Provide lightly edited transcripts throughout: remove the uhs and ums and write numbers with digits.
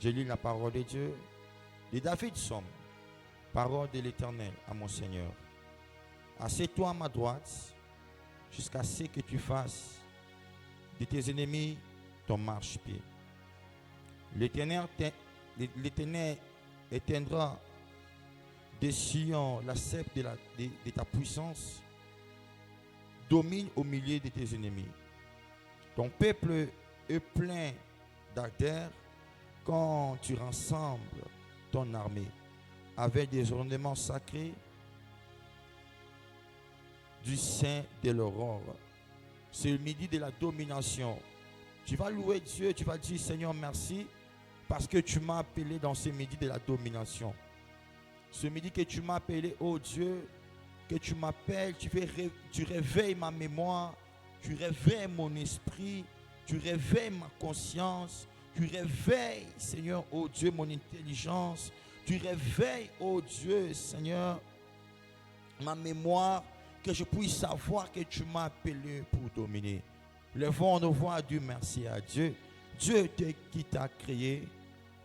Je lis la parole de Dieu. De David somme, parole de l'Éternel à mon Seigneur. Assieds-toi à ma droite jusqu'à ce que tu fasses de tes ennemis ton marchepied. L'Éternel éteindra de Sion la sceptre de ta puissance. Domine au milieu de tes ennemis. Ton peuple est plein d'ardeur quand tu rassembles ton armée avec des ornements sacrés du sein de l'aurore. C'est le midi de la domination. Tu vas louer Dieu, tu vas dire Seigneur merci parce que tu m'as appelé dans ce midi de la domination. Ce midi que tu m'as appelé, oh Dieu, que tu m'appelles, tu réveilles ma mémoire, tu réveilles mon esprit, tu réveilles ma conscience, tu réveilles, Seigneur, oh Dieu, mon intelligence, tu réveilles, oh Dieu, Seigneur, ma mémoire, que je puisse savoir que tu m'as appelé pour dominer. Levons nos voix à Dieu, merci à Dieu. Dieu qui t'a créé,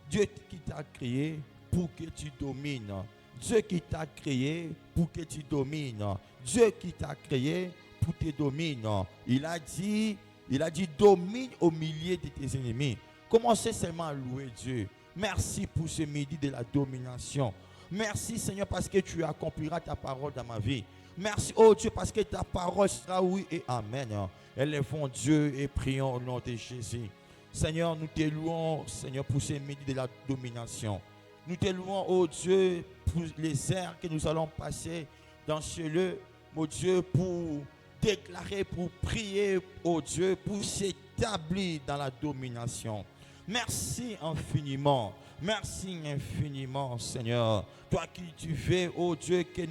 Dieu qui t'a créé pour que tu domines. Dieu qui t'a créé pour que tu domines. Dieu qui t'a créé pour que tu domines. Il a dit, domine au milieu de tes ennemis. Commencez seulement à louer Dieu. Merci pour ce midi de la domination. Merci Seigneur parce que tu accompliras ta parole dans ma vie. Merci oh Dieu parce que ta parole sera oui et amen. Élevons Dieu et prions au nom de Jésus. Seigneur, nous te louons Seigneur pour ce midi de la domination. Nous te louons oh Dieu pour les heures que nous allons passer dans ce lieu, mon Dieu, pour déclarer, pour prier oh Dieu, pour s'établir dans la domination. Merci infiniment. Merci infiniment, Seigneur. Toi qui tu veux, oh Dieu, que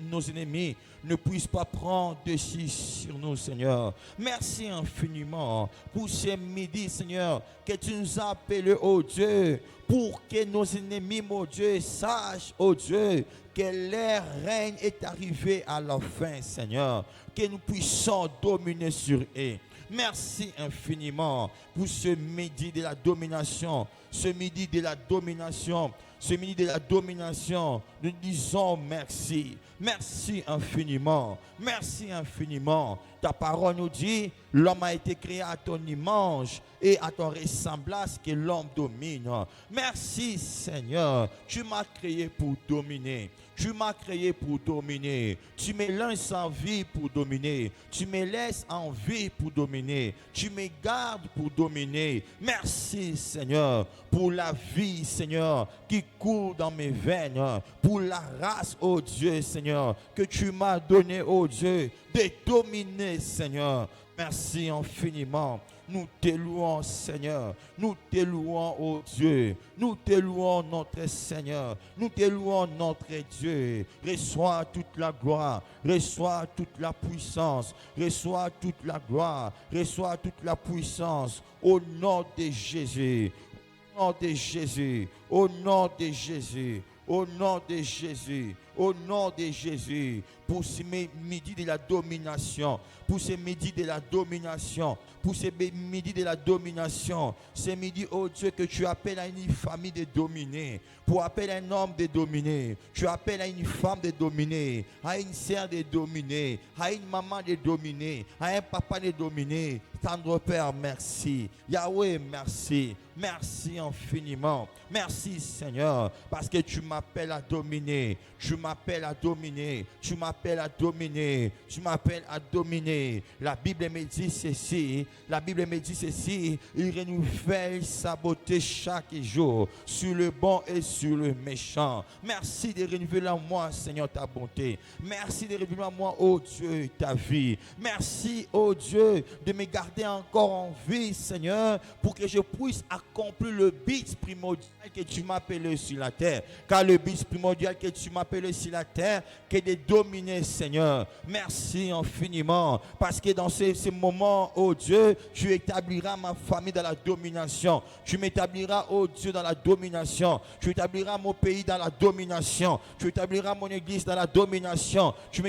nos ennemis ne puissent pas prendre dessus sur nous, Seigneur. Merci infiniment pour ce midi, Seigneur, que tu nous as appelés, oh Dieu, pour que nos ennemis, mon Dieu, sachent, oh Dieu, que leur règne est arrivé à la fin, Seigneur. Que nous puissions dominer sur eux. Merci infiniment pour ce midi de la domination. Ce midi de la domination. Ce midi de la domination. Nous disons merci. Merci infiniment. Merci infiniment. Ta parole nous dit, l'homme a été créé à ton image et à ton ressemblance que l'homme domine. Merci Seigneur. Tu m'as créé pour dominer. Tu m'as créé pour dominer. Tu me lances en vie pour dominer. Tu me laisses en vie pour dominer. Tu me gardes pour dominer. Merci Seigneur pour la vie Seigneur qui coule dans mes veines. Pour la race oh Dieu Seigneur que tu m'as donné oh Dieu de dominer Seigneur. Merci infiniment. Nous te louons, Seigneur. Nous te louons, oh Dieu. Nous te louons, notre Seigneur. Nous te louons, notre Dieu. Reçois toute la gloire. Reçois toute la puissance. Reçois toute la gloire. Reçois toute la puissance. Au nom de Jésus. Au nom de Jésus. Au nom de Jésus. Au nom de Jésus, au nom de Jésus, pour ce midi de la domination, pour ce midi de la domination, pour ce midi de la domination, ce midi, oh Dieu, que tu appelles à une famille de dominer, pour appeler un homme de dominer, tu appelles à une femme de dominer, à une sœur de dominer, à une maman de dominer, à un papa de dominer. Tendre Père, merci. Yahweh, merci. Merci infiniment. Merci Seigneur, parce que tu m'appelles à dominer. Tu m'appelles à dominer. Tu m'appelles à dominer. Tu m'appelles à dominer. La Bible me dit ceci. La Bible me dit ceci. Il renouvelle sa beauté chaque jour sur le bon et sur le méchant. Merci de renouveler en moi, Seigneur, ta bonté. Merci de renouveler en moi, oh Dieu, ta vie. Merci, oh Dieu, de me garder encore en vie, Seigneur, pour que je puisse accomplir le but primordial que tu m'as appelé sur la terre. Car le but primordial que tu m'as appelé sur la terre, que de dominer dominer, Seigneur. Merci infiniment, parce que dans ces moments, oh Dieu, tu établiras ma famille dans la domination. Tu m'établiras, oh Dieu, dans la domination. Tu établiras mon pays dans la domination. Tu établiras mon église dans la domination. Tu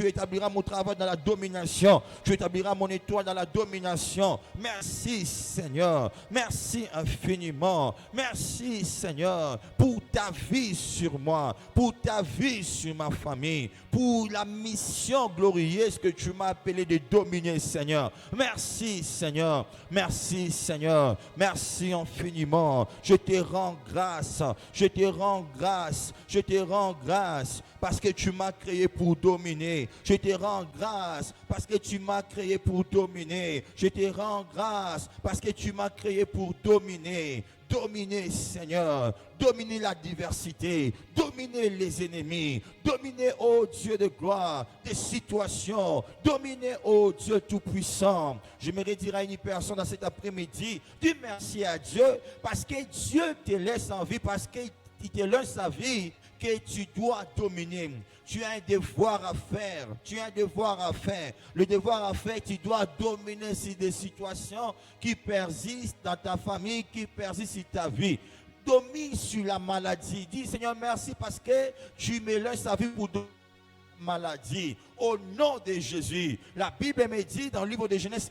établiras mon travail dans la domination. Tu établiras mon étoile dans la domination. Merci, Seigneur. Merci infiniment. Merci, Seigneur, pour ta vie sur moi, pour ta vie sur ma famille, pour la mission glorieuse que tu m'as appelé de dominer, Seigneur. Merci, Seigneur. Merci, Seigneur. Merci infiniment. Je te rends grâce. Je te rends grâce. Je te rends grâce parce que tu m'as créé pour dominer. Je te rends grâce parce que tu m'as créé pour dominer. Je te rends grâce parce que tu m'as créé pour dominer. Dominer, Seigneur, dominer la diversité, dominer les ennemis, dominer, ô Dieu de gloire, des situations, dominer, ô Dieu tout-puissant. J'aimerais dire à une personne dans cet après-midi, dis merci à Dieu, parce que Dieu te laisse en vie, parce qu'il te laisse sa vie, que tu dois dominer. Tu as un devoir à faire. Tu as un devoir à faire. Le devoir à faire, tu dois dominer sur des situations qui persistent dans ta famille, qui persistent sur ta vie. Domine sur la maladie. Dis, Seigneur, merci parce que tu me laisses la vie pour dominer la maladie. Au nom de Jésus. La Bible me dit dans le livre de Genèse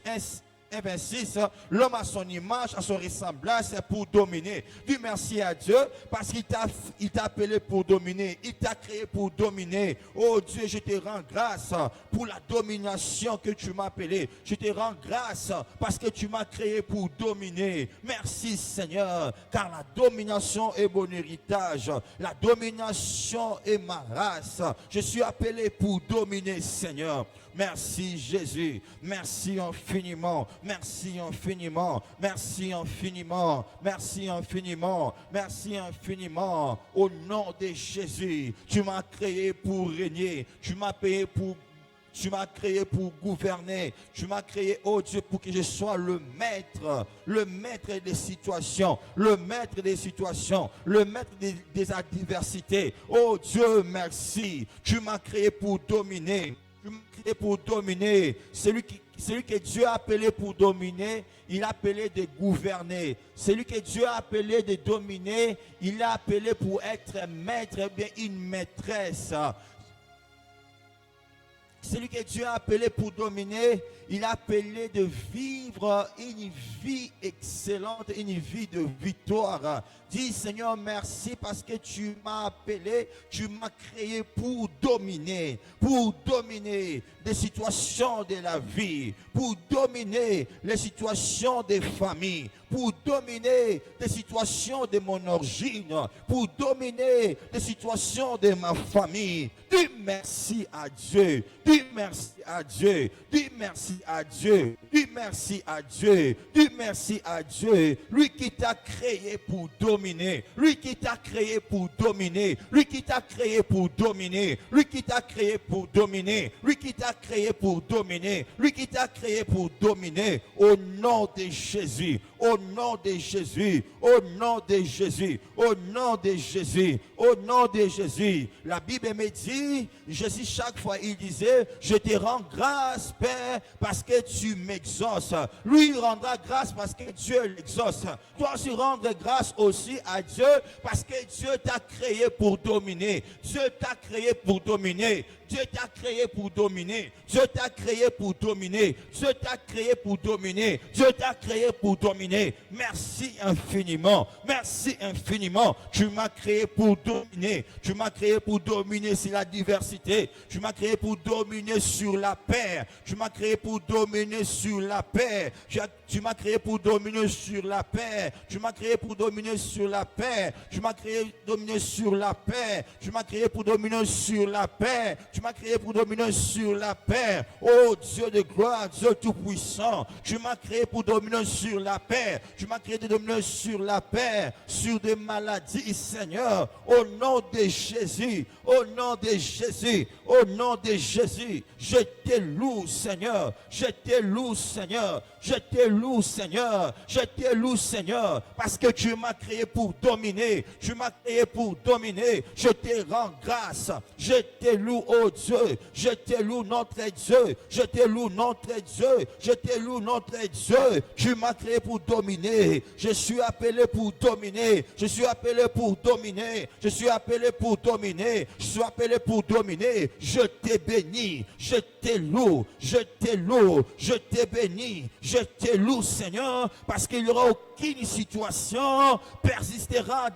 1:26, l'homme à son image, à son ressemblance, c'est pour dominer. Dis merci à Dieu parce qu'il t'a appelé pour dominer. Il t'a créé pour dominer. Oh Dieu, je te rends grâce pour la domination que tu m'as appelé. Je te rends grâce parce que tu m'as créé pour dominer. Merci Seigneur, car la domination est mon héritage. La domination est ma race. Je suis appelé pour dominer, Seigneur. Merci Jésus. Merci infiniment. Merci infiniment, merci infiniment, merci infiniment, merci infiniment. Au nom de Jésus, tu m'as créé pour régner, tu m'as créé pour gouverner. Tu m'as créé, oh Dieu, pour que je sois le maître des situations, le maître des situations, le maître des adversités. Oh Dieu, merci. Tu m'as créé pour dominer. Tu m'as créé pour dominer. Celui que Dieu a appelé pour dominer, il a appelé de gouverner. Celui que Dieu a appelé de dominer, il a appelé pour être maître, eh bien une maîtresse. Celui que Dieu a appelé pour dominer, il a appelé de vivre une vie excellente, une vie de victoire. Dis Seigneur, merci parce que tu m'as appelé, tu m'as créé pour dominer des situations de la vie, pour dominer les situations des familles, pour dominer des situations de mon origine, pour dominer des situations de ma famille. Dis merci à Dieu, dis merci à Dieu, dis merci à Dieu, dis merci à Dieu, dis merci à Dieu, lui qui t'a créé pour dominer, lui qui t'a créé pour dominer, lui qui t'a créé pour dominer, lui qui t'a créé pour dominer, lui qui t'a créé pour dominer, lui qui t'a créé pour dominer, au nom de Jésus, au nom de Jésus, au nom de Jésus, au nom de Jésus, au nom de Jésus. La Bible me dit, Jésus chaque fois il disait, je te rends grâce Père parce que tu m'exauces. Lui il rendra grâce parce que Dieu l'exauce. Toi aussi rendre grâce aussi à Dieu parce que Dieu t'a créé pour dominer. Dieu t'a créé pour dominer. Dieu t'a créé pour dominer. Dieu t'a créé pour dominer. Dieu t'a créé pour dominer. Dieu t'a créé pour dominer. Merci infiniment. Merci infiniment. Tu m'as créé pour dominer. Tu m'as créé pour dominer sur la diversité. Tu m'as créé pour dominer sur la paix. Tu m'as créé pour dominer sur la paix. Tu m'as créé pour dominer sur la paix. Tu m'as créé pour dominer sur la paix. Tu m'as créé pour dominer sur la paix. Tu m'as créé pour dominer sur la paix. Tu m'as créé pour dominer sur la paix. Oh Dieu de gloire, Dieu tout-puissant. Tu m'as créé pour dominer sur la paix. Tu m'as créé pour dominer sur la paix, sur des maladies, Seigneur. Au nom de Jésus, au nom de Jésus, au nom de Jésus. Je te loue, Seigneur. Je te loue, Seigneur. Je te loue, Seigneur. Je te loue, Seigneur, parce que tu m'as créé pour dominer. Tu m'as créé pour dominer. Je te rends grâce. Je te loue, oh Dieu. Je te loue, notre Dieu. Je te loue, notre Dieu. Je te loue, notre Dieu. Tu m'as créé pour dominer. Je suis appelé pour dominer. Je suis appelé pour dominer. Je suis appelé pour dominer. Je suis appelé pour dominer. Je te bénis. Je te loue. Je te loue. Je te bénis. Je te loue, Seigneur, parce qu'il n'y aura aucune situation persistera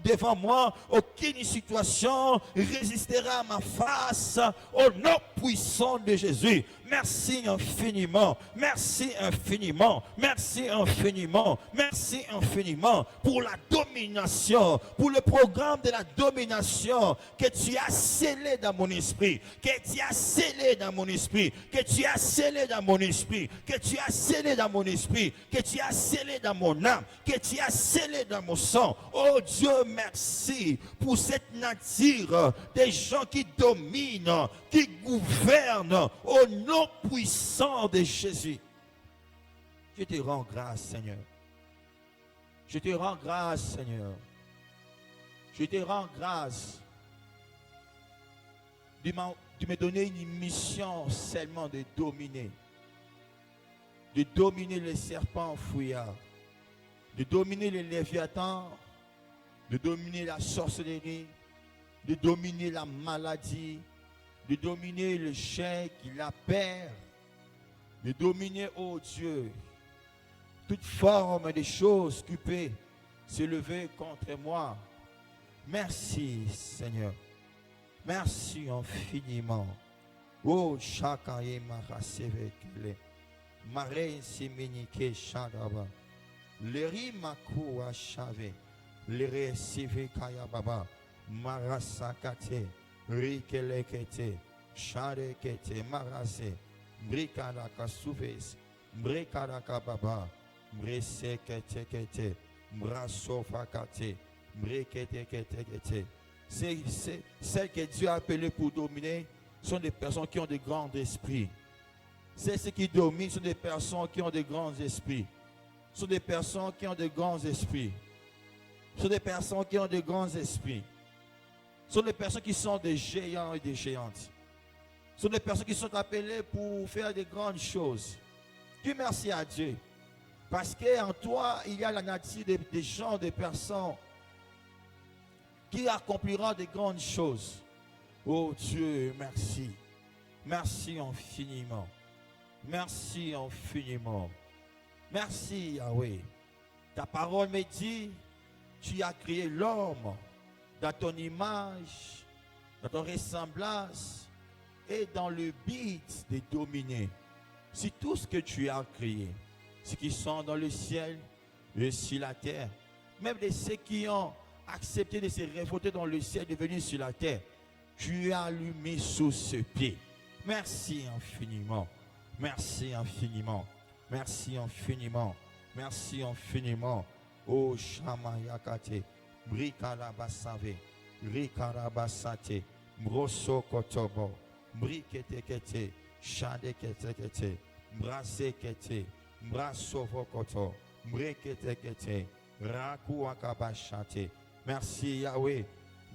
devant moi, aucune situation résistera à ma face, au nom puissant de Jésus. Merci infiniment, merci infiniment, merci infiniment, merci infiniment pour la domination, pour le programme de la domination que tu as scellé dans mon esprit, que tu as scellé dans mon esprit, que tu as scellé dans mon esprit, que tu as scellé dans mon esprit, que tu as scellé dans mon âme, que tu as scellé dans mon sang. Oh Dieu, merci pour cette nature des gens qui dominent, qui gouvernent au nom puissant de Jésus. Je te rends grâce, Seigneur. Je te rends grâce, Seigneur. Je te rends grâce de me donner une mission seulement de dominer. De dominer les serpents fouillards. De dominer les léviathans. De dominer la sorcellerie. De dominer la maladie. De dominer le chèque, la paix, de dominer, oh Dieu, toute forme de choses qui peut se lever contre moi. Merci, Seigneur. Merci infiniment. Oh, chakaye marasevekele. Mare semenike shagaba. Leri makoua chave. Lere seve kaya baba. Marasakate. Rikelekete, Sharekete, Marase, Brikadaka Souves, Brikadaka Baba, Bresekete, Brasofakate, Breketekete. Celles que Dieu a appelées pour dominer sont des personnes qui ont de grands esprits. Celles qui dominent sont des personnes qui ont de grands esprits. Ce sont des personnes qui ont de grands esprits. Ce sont des personnes qui ont de grands esprits. Ce sont des personnes qui sont des géants et des géantes. Ce sont des personnes qui sont appelées pour faire de grandes choses. Dieu merci à Dieu. Parce qu'en toi, il y a la nature des gens, des personnes qui accompliront de grandes choses. Oh Dieu, merci. Merci infiniment. Merci infiniment. Merci Yahweh. Ta parole me dit, tu as créé l'homme dans ton image, dans ton ressemblance et dans le but de dominer. C'est tout ce que tu as créé. Ceux qui sont dans le ciel et sur la terre. Même ceux qui ont accepté de se révolter dans le ciel, de venir sur la terre. Tu as mis sous ce pied. Merci infiniment. Merci infiniment. Merci infiniment. Merci infiniment. Oh Shamayakate. Brikarabasave, Rikarabasate, Broso Kotobo, Briketekete, Shadeketekete, Brasekete, Brasovokoto, Briketekete, Rakuakabashate. Merci Yahweh,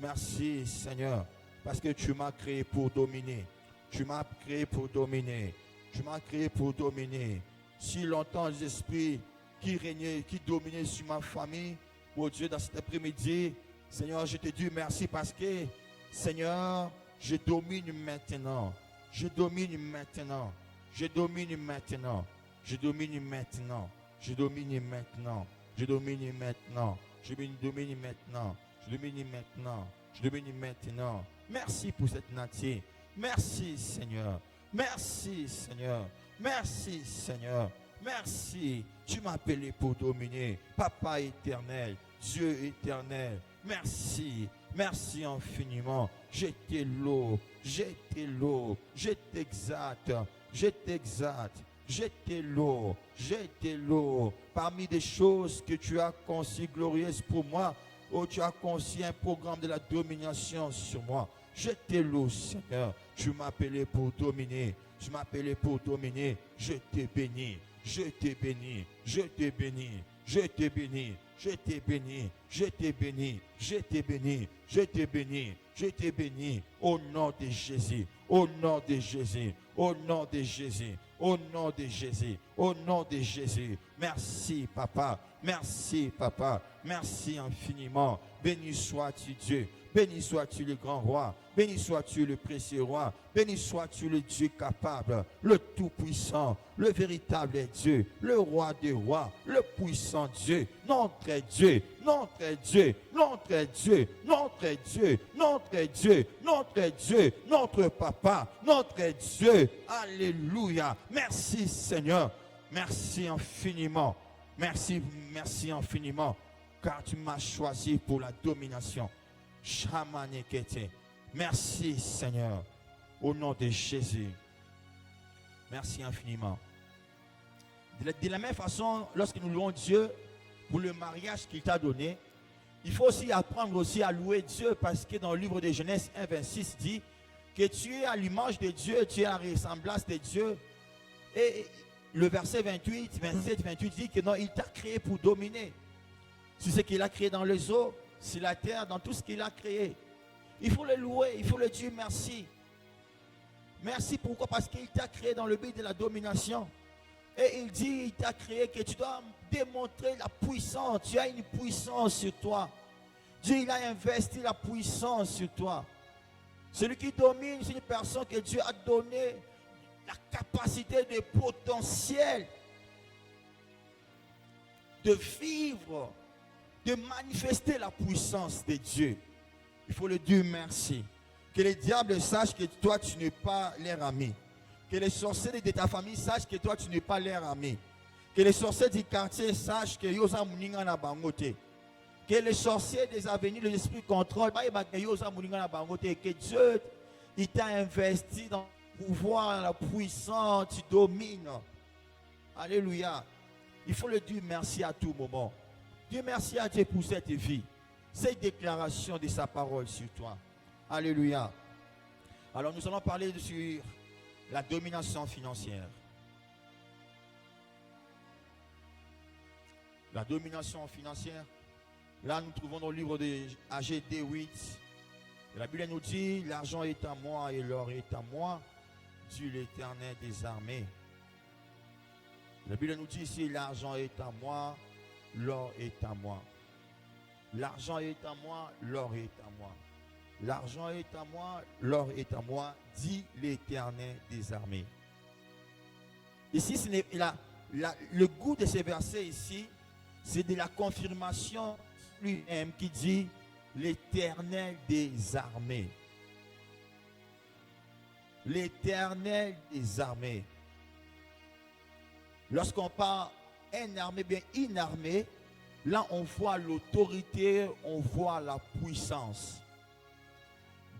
merci Seigneur, parce que tu m'as créé pour dominer. Tu m'as créé pour dominer. Tu m'as créé pour dominer. Si longtemps les esprits qui régnaient, qui dominaient sur ma famille, oh Dieu, dans cet après-midi, Seigneur, je te dis merci parce que, Seigneur, je domine maintenant. Je domine maintenant. Je domine maintenant. Je domine maintenant. Je domine maintenant. Je domine maintenant. Je domine maintenant. Je domine maintenant. Je domine maintenant. Merci pour cette nature. Merci, Seigneur. Merci, Seigneur. Merci, Seigneur. Merci. Tu m'as appelé pour dominer. Papa éternel. Dieu éternel, merci, merci infiniment. Je te loue, je te loue, je t'exalte, je t'exalte, je te loue, je te loue. Parmi des choses que tu as conçues glorieuses pour moi, oh, tu as conçu un programme de la domination sur moi. Je te loue, Seigneur. Tu m'as appelé pour dominer. Tu m'as appelé pour dominer. Je te bénis. Je te bénis, je te bénis, je te bénis, je te bénis, je te bénis, je te bénis, je te bénis, je te bénis, au nom de Jésus, au nom de Jésus, au nom de Jésus, au nom de Jésus, au nom de Jésus. Merci papa, merci papa, merci infiniment. Béni sois-tu Dieu, béni sois-tu le grand roi, béni sois-tu le précieux roi, béni sois-tu le Dieu capable, le tout-puissant, le véritable Dieu, le roi des rois, le puissant Dieu, notre Dieu, notre Dieu, notre Dieu, notre Dieu, notre Dieu, notre Dieu, notre papa, notre Dieu. Alléluia. Merci Seigneur. Merci infiniment. Merci, merci infiniment. Car tu m'as choisi pour la domination. Shamanekete. Merci Seigneur. Au nom de Jésus. Merci infiniment. De la même façon, lorsque nous louons Dieu pour le mariage qu'il t'a donné, il faut aussi apprendre aussi à louer Dieu, parce que dans le livre de Genèse 1, 26 dit que tu es à l'image de Dieu, tu es à la ressemblance de Dieu. Et le verset 28, 27, 28 dit que non, il t'a créé pour dominer. C'est ce qu'il a créé dans les eaux, sur la terre, dans tout ce qu'il a créé. Il faut le louer, il faut le dire merci. Merci pourquoi? Parce qu'il t'a créé dans le but de la domination. Et il dit, il t'a créé que tu dois démontrer la puissance. Tu as une puissance sur toi. Dieu, il a investi la puissance sur toi. Celui qui domine, c'est une personne que Dieu a donné la capacité de potentiel de vivre, de manifester la puissance de Dieu. Il faut le dire merci. Que les diables sachent que toi, tu n'es pas leur ami. Que les sorciers de ta famille sachent que toi, tu n'es pas leur ami. Que les sorciers du quartier sachent que Yosa Mouninga na bangote. Que les sorciers des avenirs de l'esprit contrôle, que Dieu, il t'a investi dans le pouvoir, la puissance, tu domines. Alléluia. Il faut le dire merci à tout moment. Dieu merci à Dieu pour cette vie, cette déclaration de sa parole sur toi. Alléluia. Alors nous allons parler sur la domination financière. La domination financière. Là, nous trouvons dans le livre de AGD 8. La Bible nous dit, l'argent est à moi et l'or est à moi, dit l'Éternel des armées. La Bible nous dit ici, l'argent est à moi, l'or est à moi. L'argent est à moi, l'or est à moi. L'argent est à moi, l'or est à moi, dit l'Éternel des armées. Ici, le goût de ces versets ici, c'est de la confirmation lui-même qui dit l'Éternel des armées. L'Éternel des armées. Lorsqu'on parle un armée, bien une armée, là on voit l'autorité, on voit la puissance.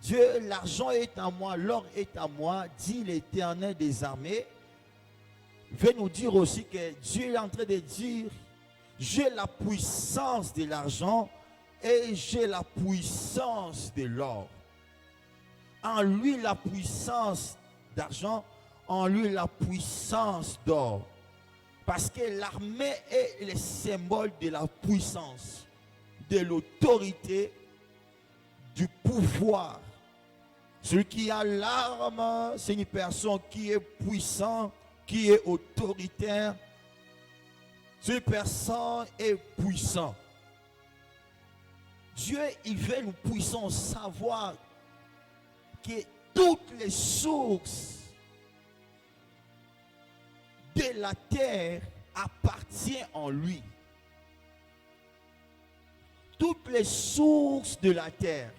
Dieu, l'argent est à moi, l'or est à moi, dit l'Éternel des armées. Veut nous dire aussi que Dieu est en train de dire, j'ai la puissance de l'argent et j'ai la puissance de l'or. En lui la puissance d'argent, en lui la puissance d'or. Parce que l'armée est le symbole de la puissance, de l'autorité, du pouvoir. Celui qui a l'arme, c'est une personne qui est puissante, qui est autoritaire. Cette personne est puissante. Dieu, il veut nous puissons savoir que toutes les sources de la terre appartiennent en lui. Toutes les sources de la terre,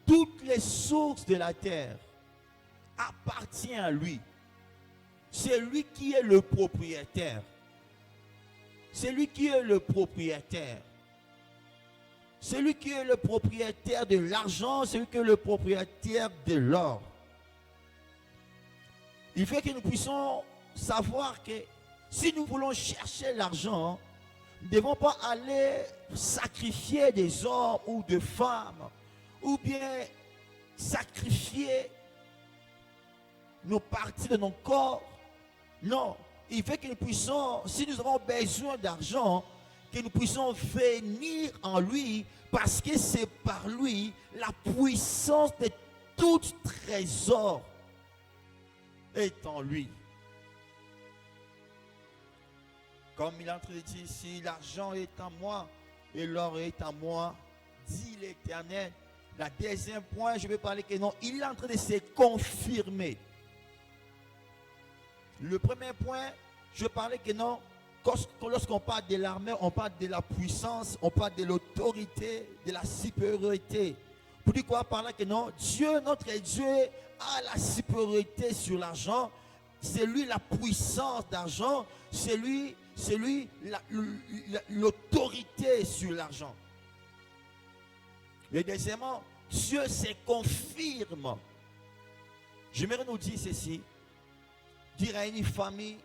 toutes les sources de la terre appartiennent à lui. C'est lui qui est le propriétaire. C'est lui qui est le propriétaire. C'est lui qui est le propriétaire de l'argent, c'est lui qui est le propriétaire de l'or. Il fait que nous puissions savoir que si nous voulons chercher l'argent, nous ne devons pas aller sacrifier des hommes ou des femmes, ou bien sacrifier nos parties de nos corps. Non, il fait que nous puissions, si nous avons besoin d'argent, que nous puissions venir en lui, parce que c'est par lui la puissance de tout trésor est en lui. Comme il est en train de dire ici, l'argent est en moi et l'or est en moi, dit l'Éternel. La deuxième point, je vais parler que non, il est en train de se confirmer. Le premier point, je parlais que non, lorsqu'on parle de l'armée, on parle de la puissance, on parle de l'autorité, de la supériorité. Pour dire quoi par là que non, Dieu, notre Dieu, a la supériorité sur l'argent. C'est lui la puissance d'argent, c'est lui l'autorité sur l'argent. Et deuxièmement, Dieu se confirme. J'aimerais nous dire ceci. Dire à une famille,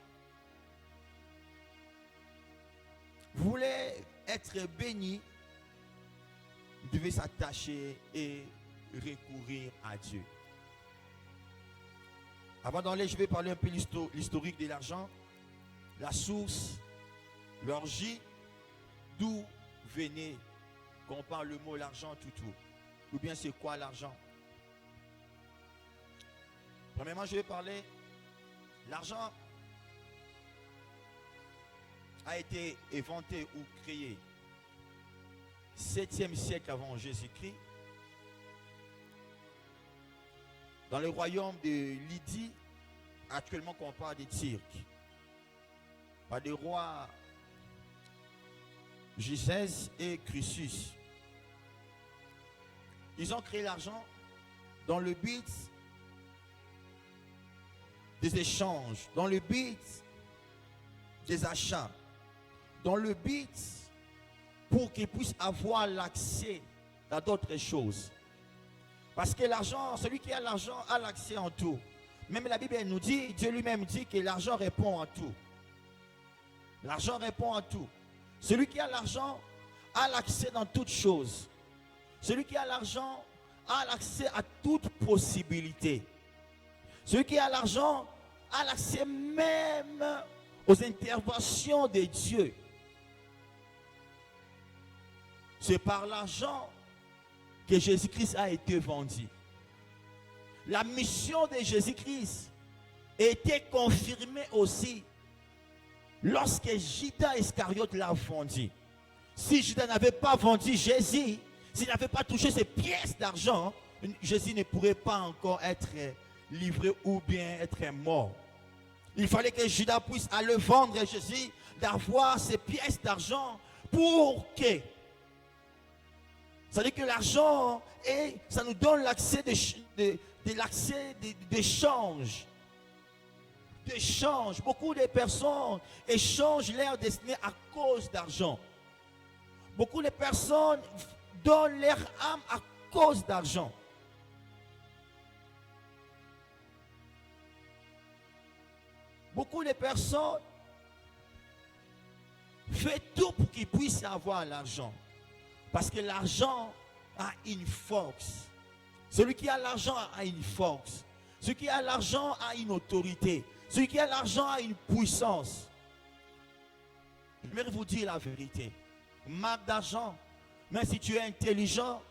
vous voulez être béni, vous devez s'attacher et recourir à Dieu. Avant d'aller, je vais parler un peu de l'historique de l'argent, la source, l'origine, d'où venait, quand on parle le mot l'argent, tout. Ou bien c'est quoi l'argent? Premièrement, je vais parler, l'argent a été inventé ou créé 7e siècle avant Jésus-Christ dans le royaume de Lydie, actuellement qu'on parle des Turcs, par des rois Gysès et Crusus. Ils ont créé l'argent dans le but des échanges, dans le but des achats, dans le but pour qu'ils puissent avoir l'accès à d'autres choses. Parce que l'argent, celui qui a l'argent a l'accès en tout. Même la Bible nous dit, Dieu lui-même dit que l'argent répond à tout. L'argent répond à tout. Celui qui a l'argent a l'accès dans toutes choses. Celui qui a l'argent a l'accès à toute possibilité. Celui qui a l'argent a l'accès même aux interventions de Dieu. C'est par l'argent que Jésus-Christ a été vendu. La mission de Jésus-Christ a été confirmée aussi lorsque Judas Iscariote l'a vendu. Si Judas n'avait pas vendu Jésus, s'il n'avait pas touché ces pièces d'argent, Jésus ne pourrait pas encore être livré ou bien être mort. Il fallait que Judas puisse aller vendre Jésus, d'avoir ces pièces d'argent pour que... C'est-à-dire que l'argent, ça nous donne l'accès d'échange. Beaucoup de personnes échangent leur destinée à cause d'argent. Beaucoup de personnes donnent leur âme à cause d'argent. Beaucoup de personnes font tout pour qu'ils puissent avoir l'argent. Parce que l'argent a une force. Celui qui a l'argent a une force. Celui qui a l'argent a une autorité. Celui qui a l'argent a une puissance. Je vais vous dire la vérité. Manque d'argent, même si tu es intelligent,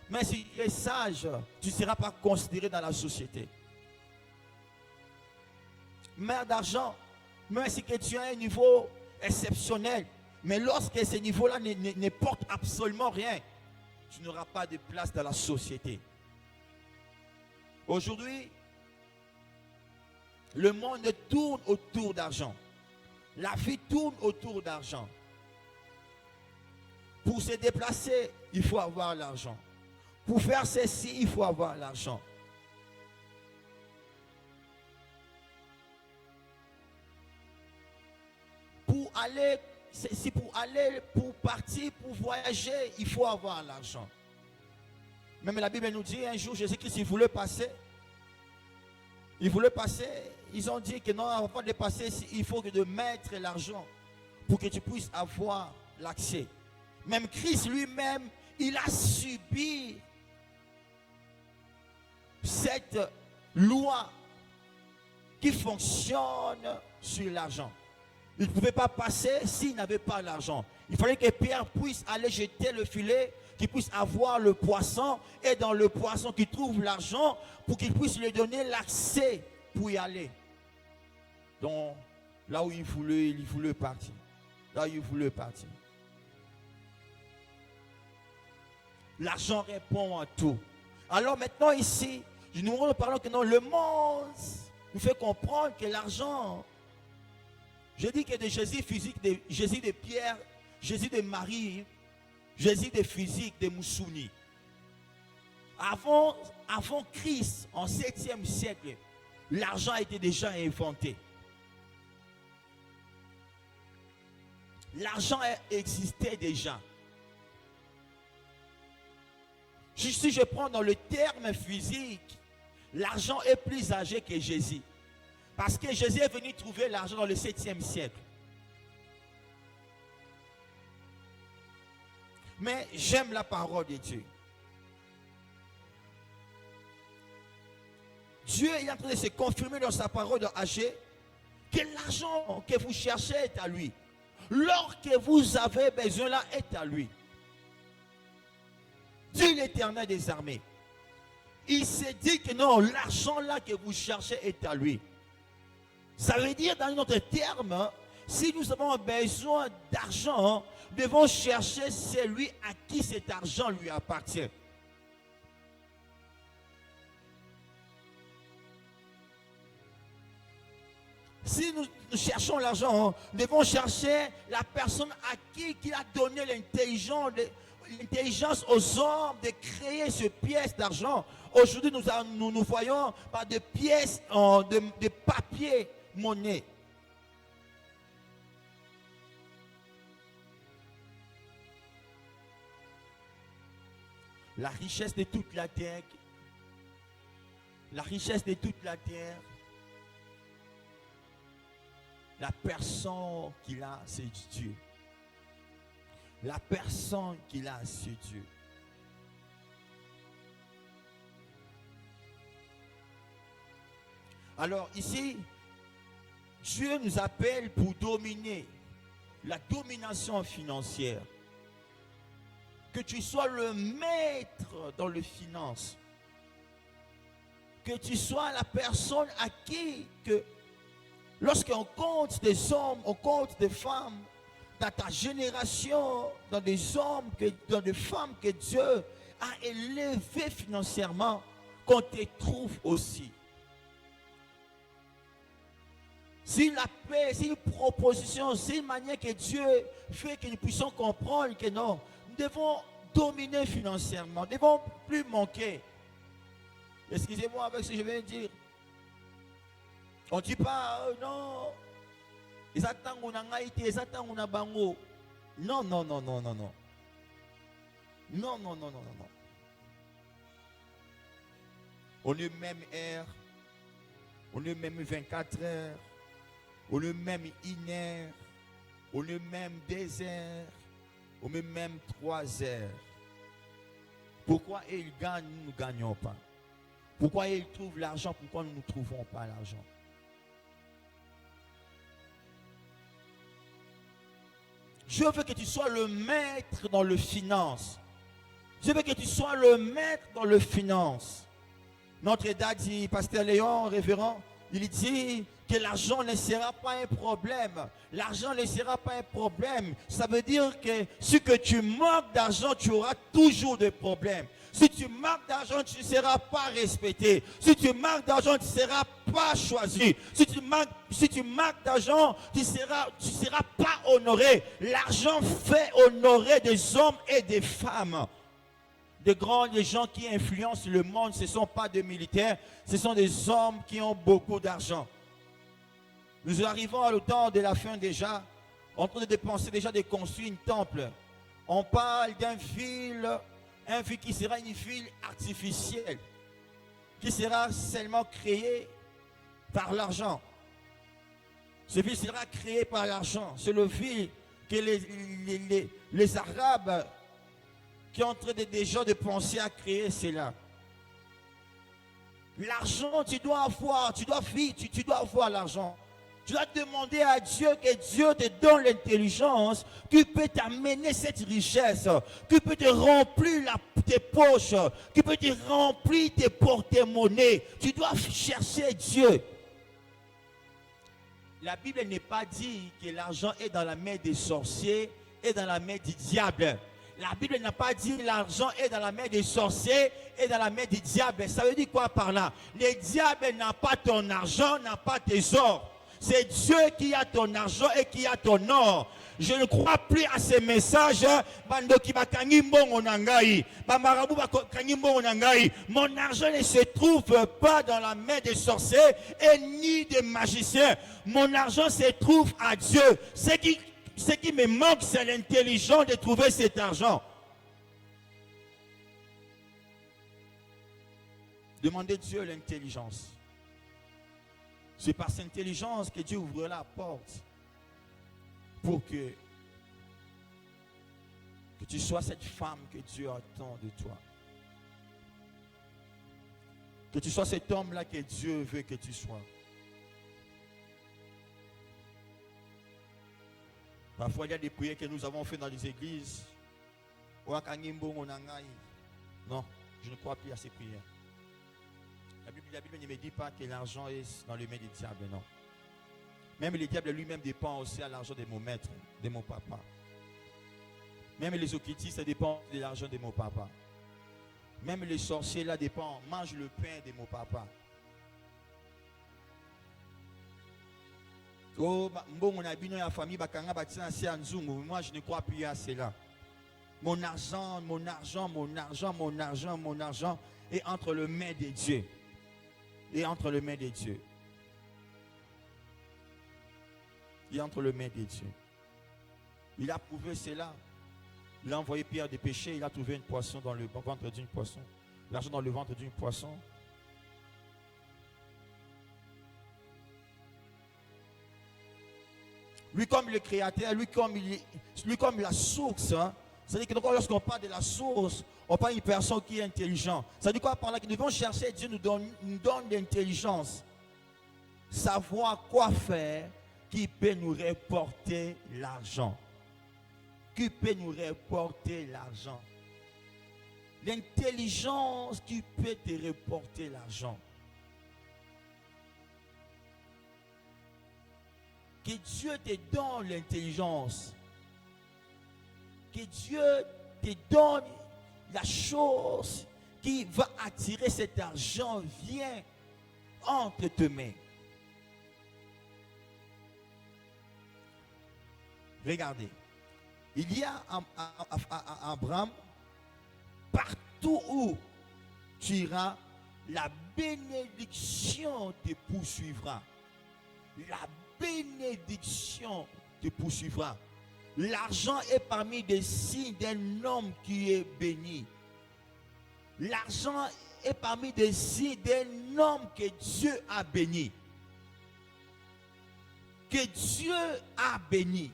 même si tu es sage, tu ne seras pas considéré dans la société. Manque d'argent, même si tu as un niveau exceptionnel, mais lorsque ce niveau-là ne porte absolument rien, tu n'auras pas de place dans la société. Aujourd'hui, le monde tourne autour d'argent. La vie tourne autour d'argent. Pour se déplacer, il faut avoir l'argent. Pour faire ceci, il faut avoir l'argent. Pour partir, pour voyager, il faut avoir l'argent. Même la Bible nous dit, un jour, Jésus-Christ, il voulait passer. Ils ont dit que non, avant de passer, il faut que de mettre l'argent pour que tu puisses avoir l'accès. Même Christ lui-même, il a subi cette loi qui fonctionne sur l'argent. Il ne pouvait pas passer s'il n'avait pas l'argent. Il fallait que Pierre puisse aller jeter le filet, qu'il puisse avoir le poisson, et dans le poisson qu'il trouve l'argent pour qu'il puisse lui donner l'accès pour y aller. Donc, là où il voulait partir. Là où il voulait partir. L'argent répond à tout. Alors maintenant ici, nous parlons que non, le monde nous fait comprendre que l'argent, je dis que de Jésus physique, de Jésus de Pierre, Jésus de Marie, Jésus de physique, de Moussouni. Avant Christ, en 7e siècle, l'argent était déjà inventé. L'argent existait déjà. Si je prends dans le terme physique, l'argent est plus âgé que Jésus. Parce que Jésus est venu trouver l'argent dans le 7e siècle. Mais j'aime la parole de Dieu. Dieu est en train de se confirmer dans sa parole de Agé que l'argent que vous cherchez est à lui. L'or que vous avez besoin là est à lui. Dieu l'Éternel des armées. Il s'est dit que non, l'argent là que vous cherchez est à lui. Ça veut dire dans notre terme, si nous avons besoin d'argent, nous devons chercher celui à qui cet argent lui appartient. Si nous cherchons l'argent, nous devons chercher la personne à qui il a donné l'intelligence aux hommes de créer ces pièces d'argent. Aujourd'hui, nous voyons par des pièces de papier monnaie. La richesse de toute la terre, la personne qu'il a, c'est Dieu. La personne qu'il a, c'est Dieu. Alors ici, Dieu nous appelle pour dominer la domination financière. Que tu sois le maître dans les finances. Que tu sois la personne à qui, lorsqu'on compte des hommes, on compte des femmes, dans ta génération, dans des hommes, dans des femmes que Dieu a élevées financièrement, qu'on te trouve aussi. C'est la paix, c'est une proposition, c'est une manière que Dieu fait que nous puissions comprendre que non, nous devons dominer financièrement, nous ne devons plus manquer. Excusez-moi avec ce que je viens de dire. On ne dit pas, non, ils attendent qu'on a été, ils attendent qu'on a bango. Non, non, non, non, non, non. Non, non, non, non, non, non. On est même heure, on est même 24 heures, on est même 1 heure, on est même 2 heures, on est même 3 heures. Pourquoi ils gagnent, nous ne gagnons pas? Pourquoi ils trouvent l'argent, pourquoi nous ne trouvons pas l'argent? Je veux que tu sois le maître dans le finance. Je veux que tu sois le maître dans le finance. Notre daddy, Pasteur Léon, révérend, il dit que l'argent ne sera pas un problème. L'argent ne sera pas un problème. Ça veut dire que si que tu manques d'argent, tu auras toujours des problèmes. Si tu manques d'argent, tu ne seras pas respecté. Si tu manques d'argent, tu ne seras pas choisi. Si tu manques d'argent, tu ne seras pas honoré. L'argent fait honorer des hommes et des femmes. Les gens qui influencent le monde, ce ne sont pas des militaires, ce sont des hommes qui ont beaucoup d'argent. Nous arrivons à le temps de la fin déjà, en train de dépenser déjà de construire un temple. On parle d'une ville qui sera une ville artificielle, qui sera seulement créée par l'argent. Cette ville sera créée par l'argent. C'est le ville que les Arabes qui sont en train déjà de penser à créer cela. L'argent, tu dois avoir l'argent. Tu dois demander à Dieu que Dieu te donne l'intelligence qui peut t'amener cette richesse, qui peut te remplir tes poches, qui peut te remplir tes porte-monnaies. Tu dois chercher Dieu. La Bible n'est pas dit que l'argent est dans la main des sorciers et dans la main du diable. La Bible n'a pas dit que l'argent est dans la main des sorciers et dans la main du diable. Ça veut dire quoi par là? Le diable n'a pas ton argent, n'a pas tes or. C'est Dieu qui a ton argent et qui a ton or. Je ne crois plus à ces messages. Mon argent ne se trouve pas dans la main des sorciers et ni des magiciens. Mon argent se trouve à Dieu. Ce qui me manque, c'est l'intelligence de trouver cet argent. Demandez Dieu l'intelligence. C'est par cette intelligence que Dieu ouvre la porte pour que tu sois cette femme que Dieu attend de toi. Que tu sois cet homme-là que Dieu veut que tu sois. Parfois, il y a des prières que nous avons faites dans les églises. Non, je ne crois plus à ces prières. La Bible ne me dit pas que l'argent est dans les mains du diable, non. Même le diable lui-même dépend aussi à l'argent de mon maître, de mon papa. Même les occultistes, ça dépend de l'argent de mon papa. Même les sorciers, là, dépendent, mangent le pain de mon papa. Oh, moi, je ne crois plus à cela. Mon argent est entre les mains de Dieu. Et entre les mains de Dieu. Et entre les mains de Dieu. Il a prouvé cela. Il a envoyé Pierre des péchés. Il a trouvé une poisson dans le ventre d'une poisson. L'argent dans le ventre d'une poisson. Lui comme le créateur, lui comme la source. Hein? C'est-à-dire que lorsqu'on parle de la source, on parle d'une personne qui est intelligente. Ça dit quoi par là? Que nous devons chercher, Dieu nous donne l'intelligence. Savoir quoi faire qui peut nous reporter l'argent. Qui peut nous reporter l'argent. L'intelligence qui peut te reporter l'argent. Que Dieu te donne l'intelligence. Que Dieu te donne la chose qui va attirer cet argent. Viens entre tes mains. Regardez. Il y a Abraham, partout où tu iras, la bénédiction te poursuivra. La bénédiction te poursuivra. L'argent est parmi des signes d'un homme qui est béni. L'argent est parmi des signes d'un homme que Dieu a béni. Que Dieu a béni.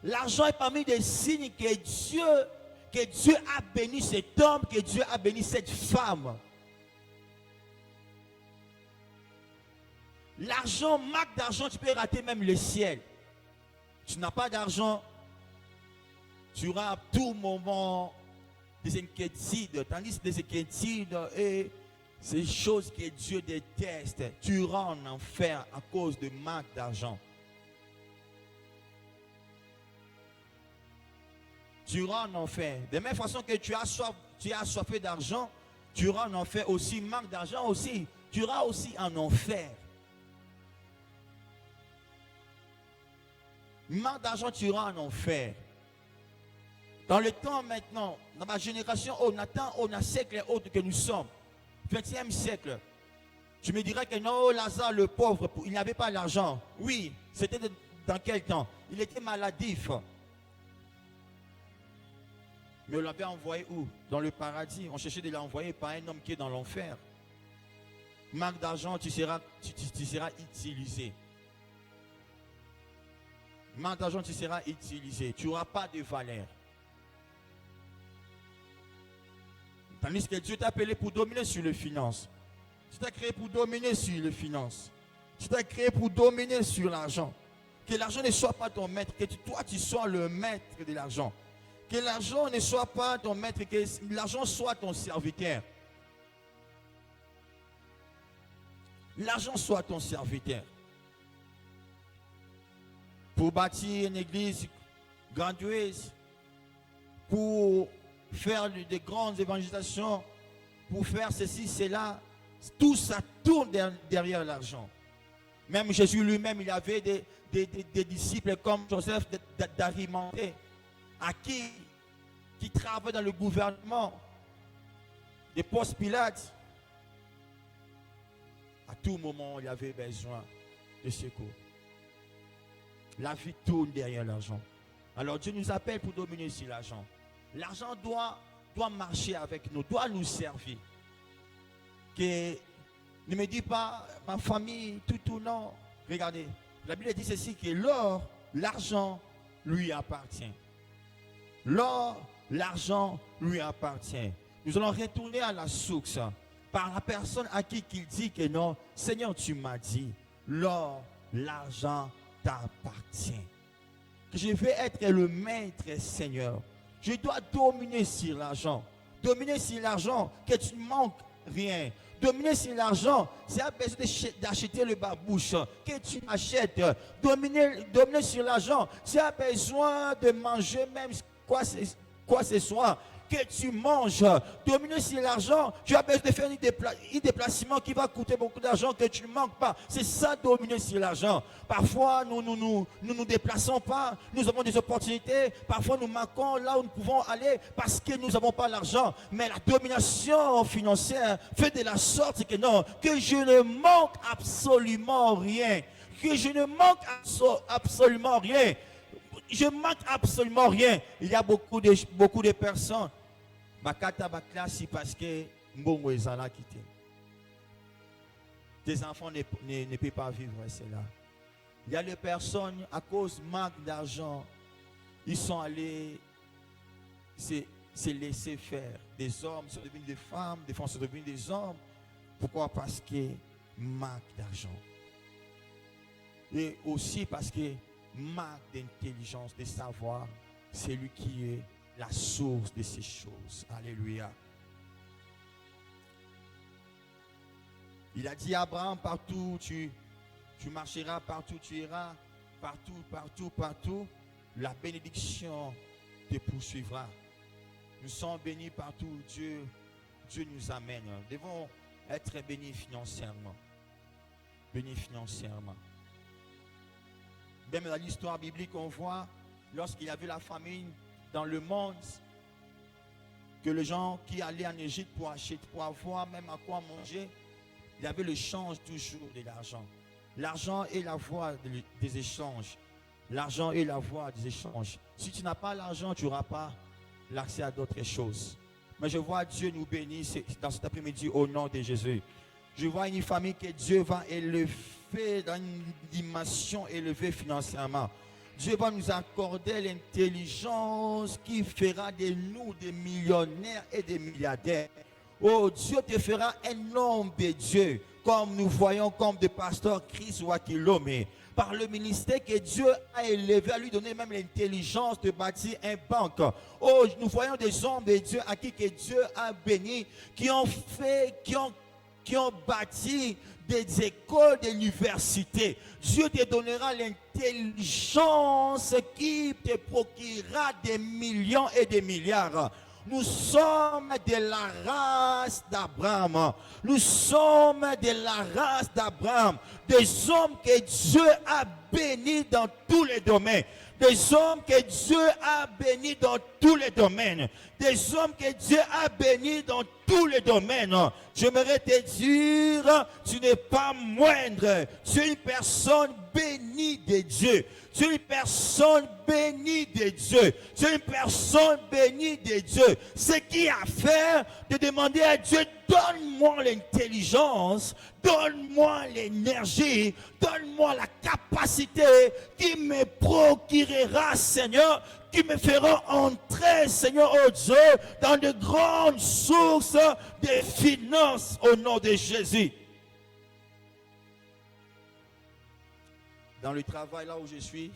L'argent est parmi des signes que Dieu a béni cet homme, que Dieu a béni cette femme. L'argent, marque d'argent, tu peux rater même le ciel. Tu n'as pas d'argent, tu auras à tout moment des inquiétudes, tandis que des inquiétudes et ces choses que Dieu déteste, tu iras en enfer à cause de manque d'argent. Tu iras en enfer. De la même façon que tu as assoiffé d'argent, tu iras en enfer aussi. Manque d'argent aussi, tu iras aussi en enfer. Manque d'argent, tu iras en enfer. Dans le temps maintenant, dans ma génération, on a siècle autre que nous sommes. 20e siècle. Tu me dirais que non, Lazare le pauvre, il n'avait pas l'argent. Oui, c'était dans quel temps? Il était maladif. Mais on l'avait envoyé où? Dans le paradis. On cherchait de l'envoyer par un homme qui est dans l'enfer. Manque d'argent, tu seras utilisé. Manque d'argent, tu seras utilisé. Tu n'auras pas de valeur. Tandis que Dieu t'a appelé pour dominer sur les finances. Tu t'es créé pour dominer sur les finances. Tu t'es créé pour dominer sur l'argent. Que l'argent ne soit pas ton maître, que toi tu sois le maître de l'argent. Que l'argent ne soit pas ton maître, que l'argent soit ton serviteur. L'argent soit ton serviteur. Pour bâtir une église grandiose, pour faire de grandes évangélisations, pour faire ceci, cela, tout ça tourne derrière l'argent. Même Jésus lui-même, il avait des disciples comme Joseph d'Arimathée, à qui travaille dans le gouvernement de Ponce Pilate. À tout moment, il avait besoin de secours. La vie tourne derrière l'argent. Alors Dieu nous appelle pour dominer sur l'argent. L'argent doit marcher avec nous, doit nous servir. Que ne me dis pas ma famille, tout non. Regardez, la Bible dit ceci, que l'or, l'argent lui appartient. L'or, l'argent lui appartient. Nous allons retourner à la source par la personne à qui il dit que non, Seigneur, tu m'as dit, l'or, l'argent t'appartient. Que je vais être le maître Seigneur. Je dois dominer sur l'argent. Dominer sur l'argent, que tu ne manques rien. Dominer sur l'argent, c'est à besoin d'acheter le babouche, que tu achètes. Dominer sur l'argent, c'est à besoin de manger même quoi ce soit, que tu manges. Dominer sur l'argent, tu as besoin de faire un déplacement qui va coûter beaucoup d'argent, que tu ne manques pas. C'est ça, dominer sur l'argent. Parfois, nous nous déplaçons pas, nous avons des opportunités, parfois nous manquons là où nous pouvons aller parce que nous n'avons pas l'argent. Mais la domination financière fait de la sorte que non, que je ne manque absolument rien. Que je ne manque absolument rien. Je manque absolument rien. Il y a beaucoup de personnes. Bakata baklasi parce que mbongo ezala quitté. Tes enfants ne peuvent pas vivre cela. Il y a des personnes à cause de manque d'argent, ils sont allés se laisser faire. Des hommes sont devenus des femmes, des femmes sont devenus des hommes. Pourquoi? Parce que manque d'argent. Et aussi parce que manque d'intelligence, de savoir, c'est lui qui est la source de ces choses. Alléluia. Il a dit à Abraham, partout tu marcheras, partout tu iras, partout, la bénédiction te poursuivra. Nous sommes bénis partout où Dieu nous amène. Nous devons être bénis financièrement. Bénis financièrement. Même dans l'histoire biblique, on voit, lorsqu'il y avait la famine dans le monde, que les gens qui allaient en Égypte pour acheter, pour avoir même à quoi manger, il y avait le change toujours de l'argent. L'argent est la voie des échanges. L'argent est la voie des échanges. Si tu n'as pas l'argent, tu n'auras pas l'accès à d'autres choses. Mais je vois Dieu nous bénir dans cet après-midi au nom de Jésus. Je vois une famille que Dieu va élever dans une dimension élevée financièrement. Dieu va nous accorder l'intelligence qui fera de nous des millionnaires et des milliardaires. Oh, Dieu te fera un homme de Dieu, comme nous voyons comme le pasteur Chris Wakilome. Par le ministère que Dieu a élevé, à lui donner même l'intelligence de bâtir une banque. Oh, nous voyons des hommes de Dieu à qui que Dieu a béni, qui ont bâti des écoles, des universités. Dieu te donnera l'intelligence qui te procurera des millions et des milliards. Nous sommes de la race d'Abraham. Nous sommes de la race d'Abraham. Des hommes que Dieu a bénis dans tous les domaines. Des hommes que Dieu a bénis dans tous les domaines. Des hommes que Dieu a bénis dans tous les domaines. J'aimerais te dire, tu n'es pas moindre. Tu es une personne bénie de Dieu. Tu es une personne bénie de Dieu. Tu es une personne bénie de Dieu. Ce qui a fait de demander à Dieu, donne-moi l'intelligence, donne-moi l'énergie, donne-moi la capacité qui me procurera, Seigneur, qui me fera entrer, Seigneur, oh Dieu, dans de grandes sources de finances au nom de Jésus. Dans le travail, là où je suis,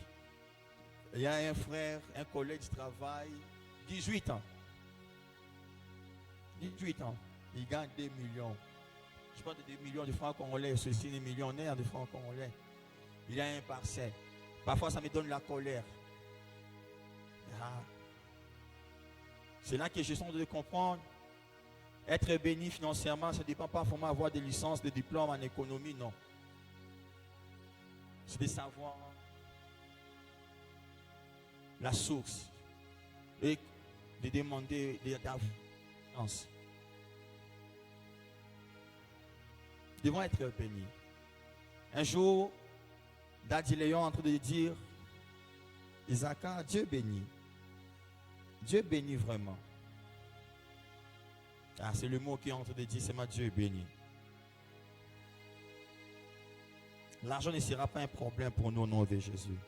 il y a un frère, un collègue de travail, 18 ans. 18 ans. Il gagne 2 millions. Je parle de 2 millions de francs congolais. Ceci est millionnaire de francs congolais. Il a un parcelle. Parfois, ça me donne la colère. Ah. C'est là que je sens de comprendre. Être béni financièrement, ça ne dépend pas forcément d'avoir des licences, des diplômes en économie, non. C'est de savoir la source et de demander de l'avance. Nous devons être bénis. Un jour, Daddy Léon est en train de dire, Isaac, Dieu bénit. Dieu bénit vraiment. Ah, c'est le mot qui est en train de dire, c'est ma Dieu béni. L'argent ne sera pas un problème pour nous au nom de Jésus.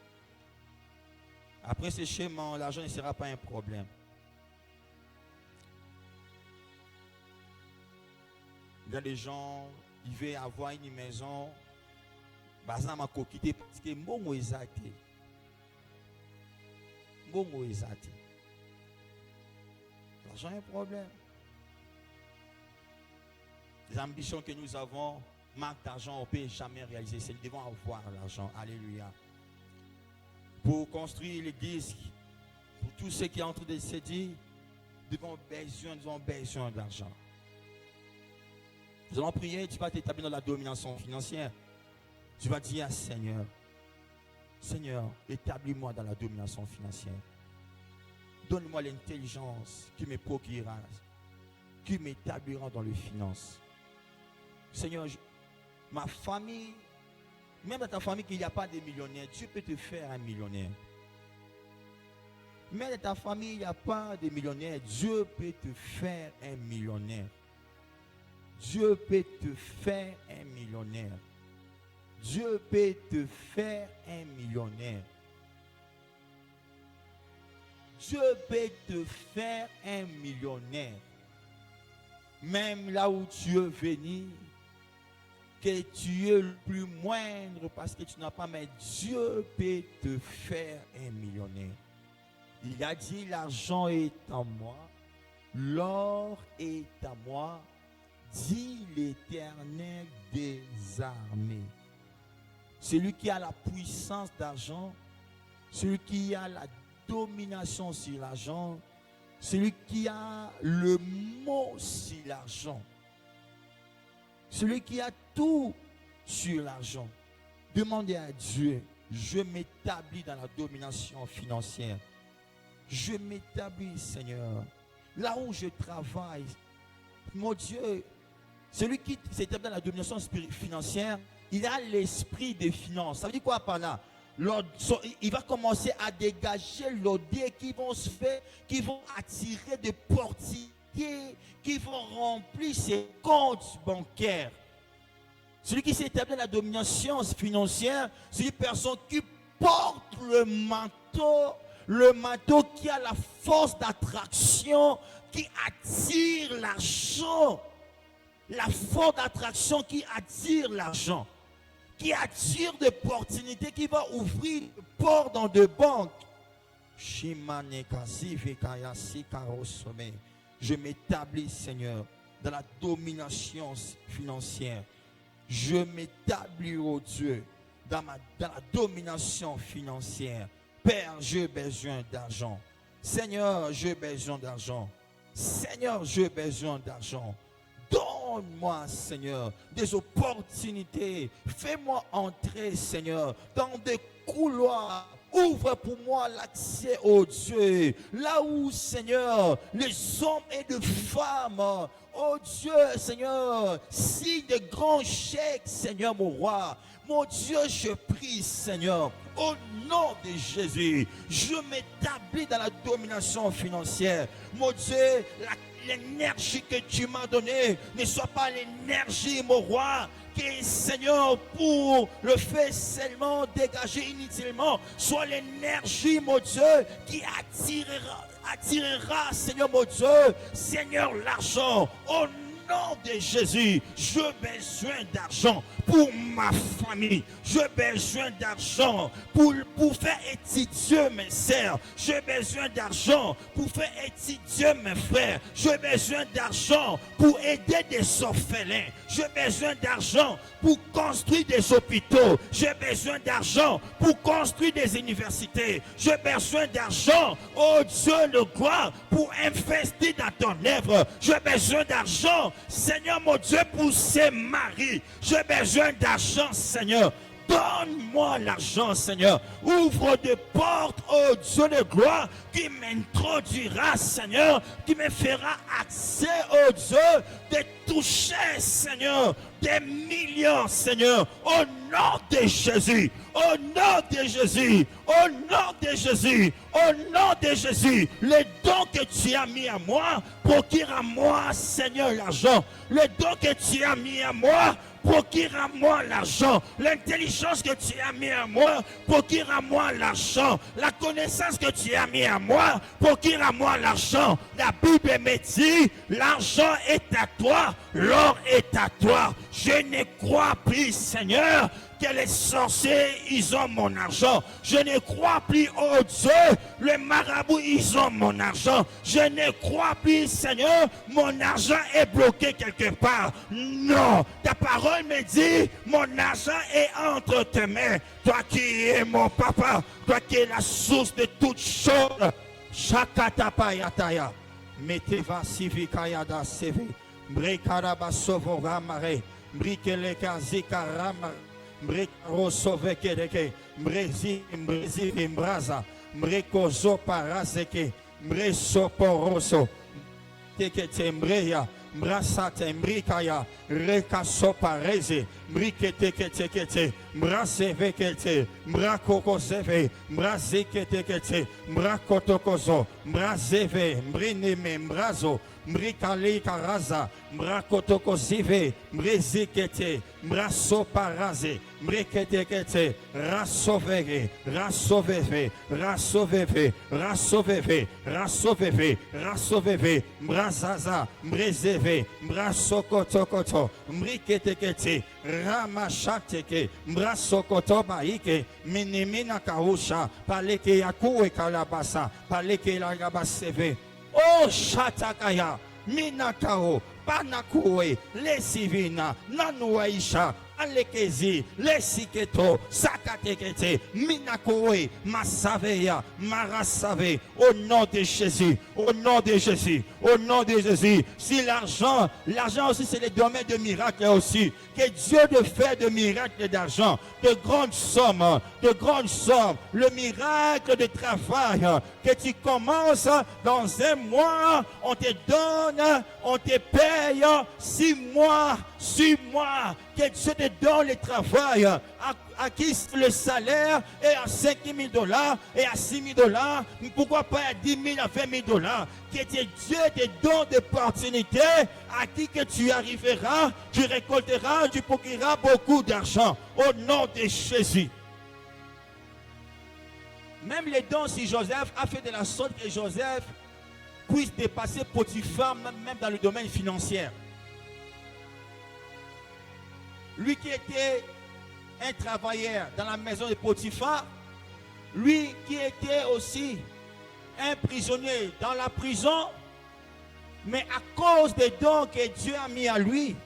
Après ce schéma, l'argent ne sera pas un problème. Il y a des gens, ils veulent avoir une maison, basant ma coquille, parce que mon exaté. Mon exaté. L'argent est un problème. Les ambitions que nous avons, manque d'argent, on ne peut jamais réaliser. C'est nous devons avoir l'argent. Alléluia. Pour construire l'église, pour tous ceux qui sont en train de se dire, nous avons besoin d'argent. Nous allons prier, tu vas t'établir dans la domination financière. Tu vas dire à Seigneur, Seigneur, établis-moi dans la domination financière. Donne-moi l'intelligence qui me procurera, qui m'établira dans les finances. Seigneur, ma famille, même dans ta famille qu'il n'y a pas de millionnaires, Dieu peut te faire un millionnaire. Même dans ta famille, il n'y a pas de millionnaires, Dieu peut te faire un millionnaire. Dieu peut te faire un millionnaire. Dieu peut te faire un millionnaire. Dieu peut te faire un millionnaire. Même là où tu es venu, que tu es le plus moindre parce que tu n'as pas, mais Dieu peut te faire un millionnaire. Il a dit, l'argent est à moi, l'or est à moi, dit l'Éternel des armées. Celui qui a la puissance d'argent, celui qui a la domination sur l'argent, celui qui a le mot sur l'argent, celui qui a tout sur l'argent. Demandez à Dieu, je m'établis dans la domination financière. Je m'établis, Seigneur. Là où je travaille, mon Dieu, celui qui s'établit dans la domination financière, il a l'esprit des finances. Ça veut dire quoi par là? Il va commencer à dégager l'odeur qui vont se faire, qui vont attirer des portiers, qui vont remplir ses comptes bancaires. Celui qui s'établit dans la domination financière, c'est une personne qui porte le manteau qui a la force d'attraction, qui attire l'argent. La force d'attraction qui attire l'argent, qui attire des opportunités, qui va ouvrir des portes dans des banques. Je m'établis, Seigneur, dans la domination financière. Je m'établis, oh Dieu, dans la domination financière. Père, j'ai besoin d'argent. Seigneur, j'ai besoin d'argent. Seigneur, j'ai besoin d'argent. Donne-moi, Seigneur, des opportunités. Fais-moi entrer, Seigneur, dans des couloirs. Ouvre pour moi l'accès au Dieu. Là où, Seigneur, les hommes et les femmes, oh Dieu, Seigneur, signe de grands chèques, Seigneur, mon roi. Mon Dieu, je prie, Seigneur, au nom de Jésus, je m'établis dans la domination financière. Mon Dieu, l'énergie que tu m'as donnée ne soit pas l'énergie, mon roi, qui, Seigneur, pour le fait seulement dégager inutilement, soit l'énergie, mon Dieu, qui attirera, Seigneur, mon Dieu, Seigneur, l'argent. Au nom de Jésus, j'ai besoin d'argent pour ma famille. J'ai besoin d'argent pour faire étudier mes sœurs. J'ai besoin d'argent pour faire étudier mes frères. J'ai besoin d'argent pour aider des orphelins. J'ai besoin d'argent pour construire des hôpitaux. J'ai besoin d'argent pour construire des universités. J'ai besoin d'argent, oh Dieu de gloire, pour investir dans ton œuvre. J'ai besoin d'argent, Seigneur mon Dieu, pour ces maris. J'ai besoin d'argent, Seigneur. Donne-moi l'argent, Seigneur. Ouvre des portes, oh Dieu de gloire, qui m'introduira, Seigneur, qui me fera accès, oh Dieu, de toucher, Seigneur, des millions, Seigneur, au nom de Jésus, au nom de Jésus, au nom de Jésus, au nom de Jésus. Les dons que tu as mis à moi, procure à moi, Seigneur, l'argent. Les dons que tu as mis à moi, procure à moi l'argent. L'intelligence que tu as mis à moi, procure à moi l'argent. La connaissance que tu as mis à moi, procure à moi l'argent. La Bible me dit, l'argent est à toi, l'or est à toi. Je ne crois plus, Seigneur, que les sorciers, ils ont mon argent. Je ne crois plus, oh Dieu, les marabouts, ils ont mon argent. Je ne crois plus, Seigneur, mon argent est bloqué quelque part. Non, ta parole me dit, mon argent est entre tes mains. Toi qui es mon papa, toi qui es la source de toutes choses. Shakatapayataya. Meteva sivikayada seve. Brekaraba sovora mare. Brikeleka zikarama. Mbrekaro sovekedeke, mbrezi mbraza, mbrekozo parazeke, mbresoporoso, tekete mbreya, mbrasate mbrikaya, rekaso pareze, mbriketekete, mbrasevekete, mbrakokoseve, mbrazeketekete, mbrakotokozo, mbrazeve, mbrineme mbrazo, mbrikali karaza, mbrakotokozive, mbrizikete, mbrasoparaze, mbreketekete, rasovege, rasoveve, rasoveve, rasoveve, rasoveve, rasoveve, mbrazaza, mbrezeve, mbrasokotokoto, mbriketekete, ramashateke, mbrasokoto baike, minimina kausha, paleke yakue kalabasa, paleke lagabaseve. Oh Shatakaya, Minakao, Panakue, Lesivina, Nanuaisha, Alekezi, Lesiketo, Sakatekete, Minakoe, Masaveya, Marasave, au nom de Jésus, au nom de Jésus, au nom de Jésus. Si l'argent aussi c'est le domaine de miracles aussi. Que Dieu de fait de miracles d'argent, de grandes sommes, le miracle de travail que tu commences dans un mois, on te donne, on te paye 6 mois, que Dieu te donne le travail, à qui le salaire est à $5,000 et à $6,000, pourquoi pas à 10 000, à 20 000 $, que Dieu te donne d'opportunités à qui que tu arriveras, tu récolteras, tu procureras beaucoup d'argent au nom de Jésus. Même les dons, si Joseph a fait de la sorte que Joseph puisse dépasser Potiphar, même dans le domaine financier. Lui qui était un travailleur dans la maison de Potiphar, lui qui était aussi un prisonnier dans la prison, mais à cause des dons que Dieu a mis à lui,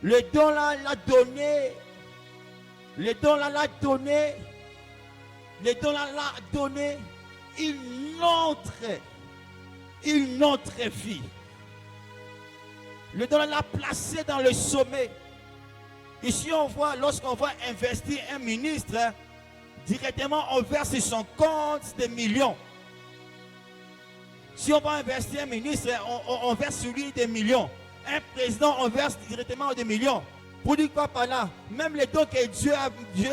le don là l'a donné, une autre vie. Le don l'a placé dans le sommet. Ici, on voit, lorsqu'on va investir un ministre, directement, on verse sur son compte des millions. Si on va investir un ministre, on verse sur lui des millions. Un président, on verse directement des millions. Pour dire quoi par là? Même les dons que Dieu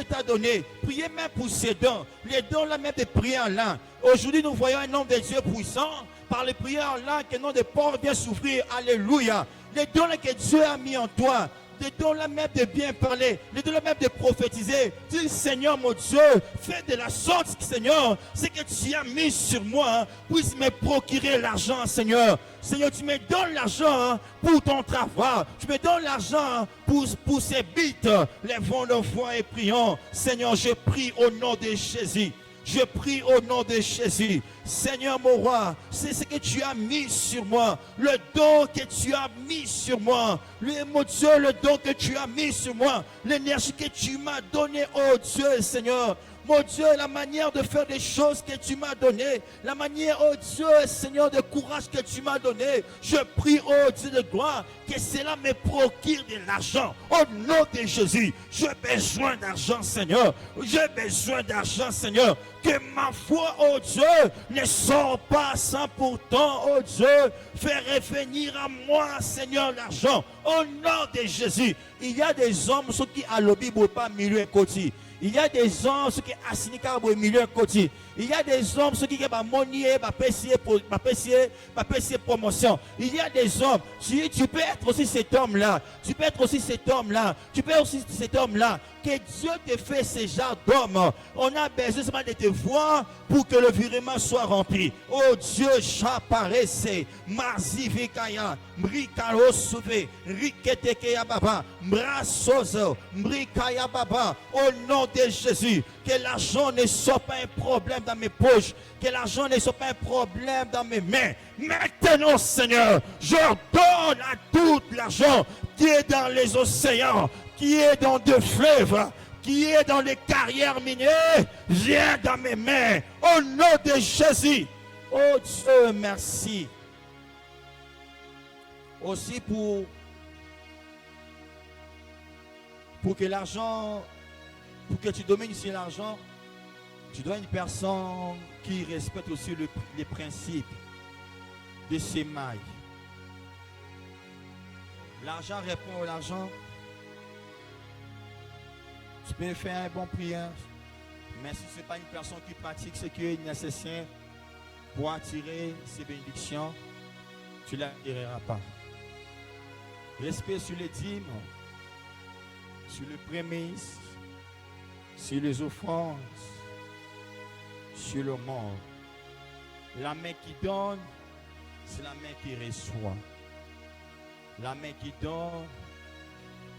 t'a donné, priez même pour ces dons. Les dons là, même de prier en langue. Aujourd'hui, nous voyons un homme de Dieu puissant. Par les prières en langue, que nom de pauvre vient souffrir. Alléluia. Les dons là que Dieu a mis en toi, les dons là même de bien parler, les dons là même de prophétiser. Dis, Seigneur mon Dieu, fais de la sorte, Seigneur, ce que tu as mis sur moi puisse me procurer l'argent, Seigneur. Seigneur, tu me donnes l'argent pour ton travail. Tu me donnes l'argent pour ces bites. Lèvons nos voix et prions. Seigneur, je prie au nom de Jésus. Je prie au nom de Jésus. Seigneur mon roi, c'est ce que tu as mis sur moi. Le don que tu as mis sur moi. Mon Dieu, le don que tu as mis sur moi. L'énergie que tu m'as donnée, oh Dieu, Seigneur. Mon Dieu, la manière de faire des choses que tu m'as donné, la manière, oh Dieu, Seigneur, de courage que tu m'as donné, je prie, oh Dieu de gloire, que cela me procure de l'argent. Au nom de Jésus, j'ai besoin d'argent, Seigneur. J'ai besoin d'argent, Seigneur. Que ma foi, oh Dieu, ne sort pas sans pourtant, oh Dieu, faire revenir à moi, Seigneur, l'argent. Au nom de Jésus, il y a des hommes qui à l'objet ne pas milieu côté. Il y a des hommes qui assigné au milieu côté. Il y a des hommes qui ont monier, promotion. Il y a des hommes, tu peux être aussi cet homme-là. Tu peux être aussi cet homme-là. Tu peux être aussi cet homme-là. Que Dieu te fait ce genre d'homme. On a besoin seulement de te voir pour que le virement soit rempli. Oh Dieu, j'apparaissais. Marzi Vikaya, Mrikalo Souvé, Riketekeya Baba, Mrasozo, Mrikaya Baba. Au nom de Jésus, que l'argent ne soit pas un problème dans mes poches, que l'argent ne soit pas un problème dans mes mains. Maintenant, Seigneur, je donne à tout l'argent qui est dans les océans, qui est dans des fleuves, qui est dans les carrières minières, viens dans mes mains. Au nom de Jésus. Oh Dieu, merci. Aussi pour que l'argent, pour que tu domines ici l'argent, tu dois être une personne qui respecte aussi les principes de ces mailles. L'argent répond à l'argent. Tu peux faire un bon prière, mais si ce n'est pas une personne qui pratique ce qui est nécessaire pour attirer ces bénédictions, tu ne l'attireras pas. Respect sur les dîmes, sur les prémices, sur les offrandes, sur le monde. La main qui donne, c'est la main qui reçoit. La main qui donne,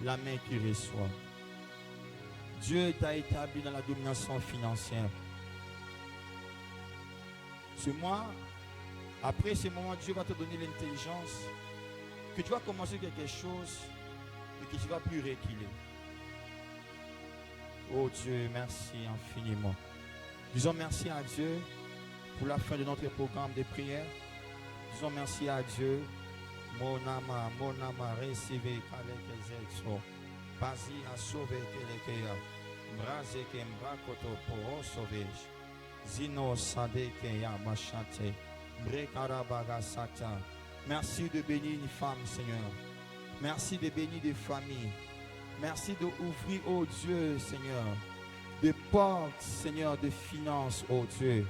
la main qui reçoit. Dieu t'a établi dans la domination financière. Ce mois, après ce moment, Dieu va te donner l'intelligence que tu vas commencer quelque chose et que tu ne vas plus reculer. Oh Dieu, merci infiniment. Disons merci à Dieu pour la fin de notre programme de prière. Disons merci à Dieu. Mon âme, recevez Kalek. Basi a sauvé Kelekeya. Mbraze ke mbrakoto pour sauver. Zino Sadekeya Machate. Mbrekarabaga Sata. Merci de bénir une femme, Seigneur. Merci de bénir des familles. Merci d'ouvrir, oh Dieu, Seigneur, des portes, Seigneur, de finances, oh Dieu.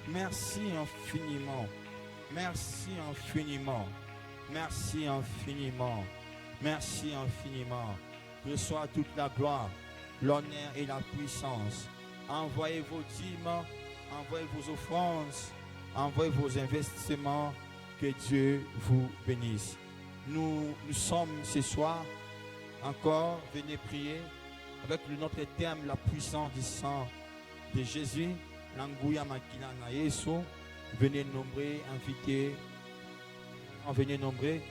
Merci infiniment. Merci infiniment. Merci infiniment. Merci infiniment. Reçois toute la gloire, l'honneur et la puissance. Envoyez vos dîmes, envoyez vos offrandes, envoyez vos investissements. Que Dieu vous bénisse. Nous sommes ce soir encore, venez prier avec notre thème, la puissance du sang de Jésus. L'angouya makila na Yesu. Venez nombrer, inviter, venez nombrer.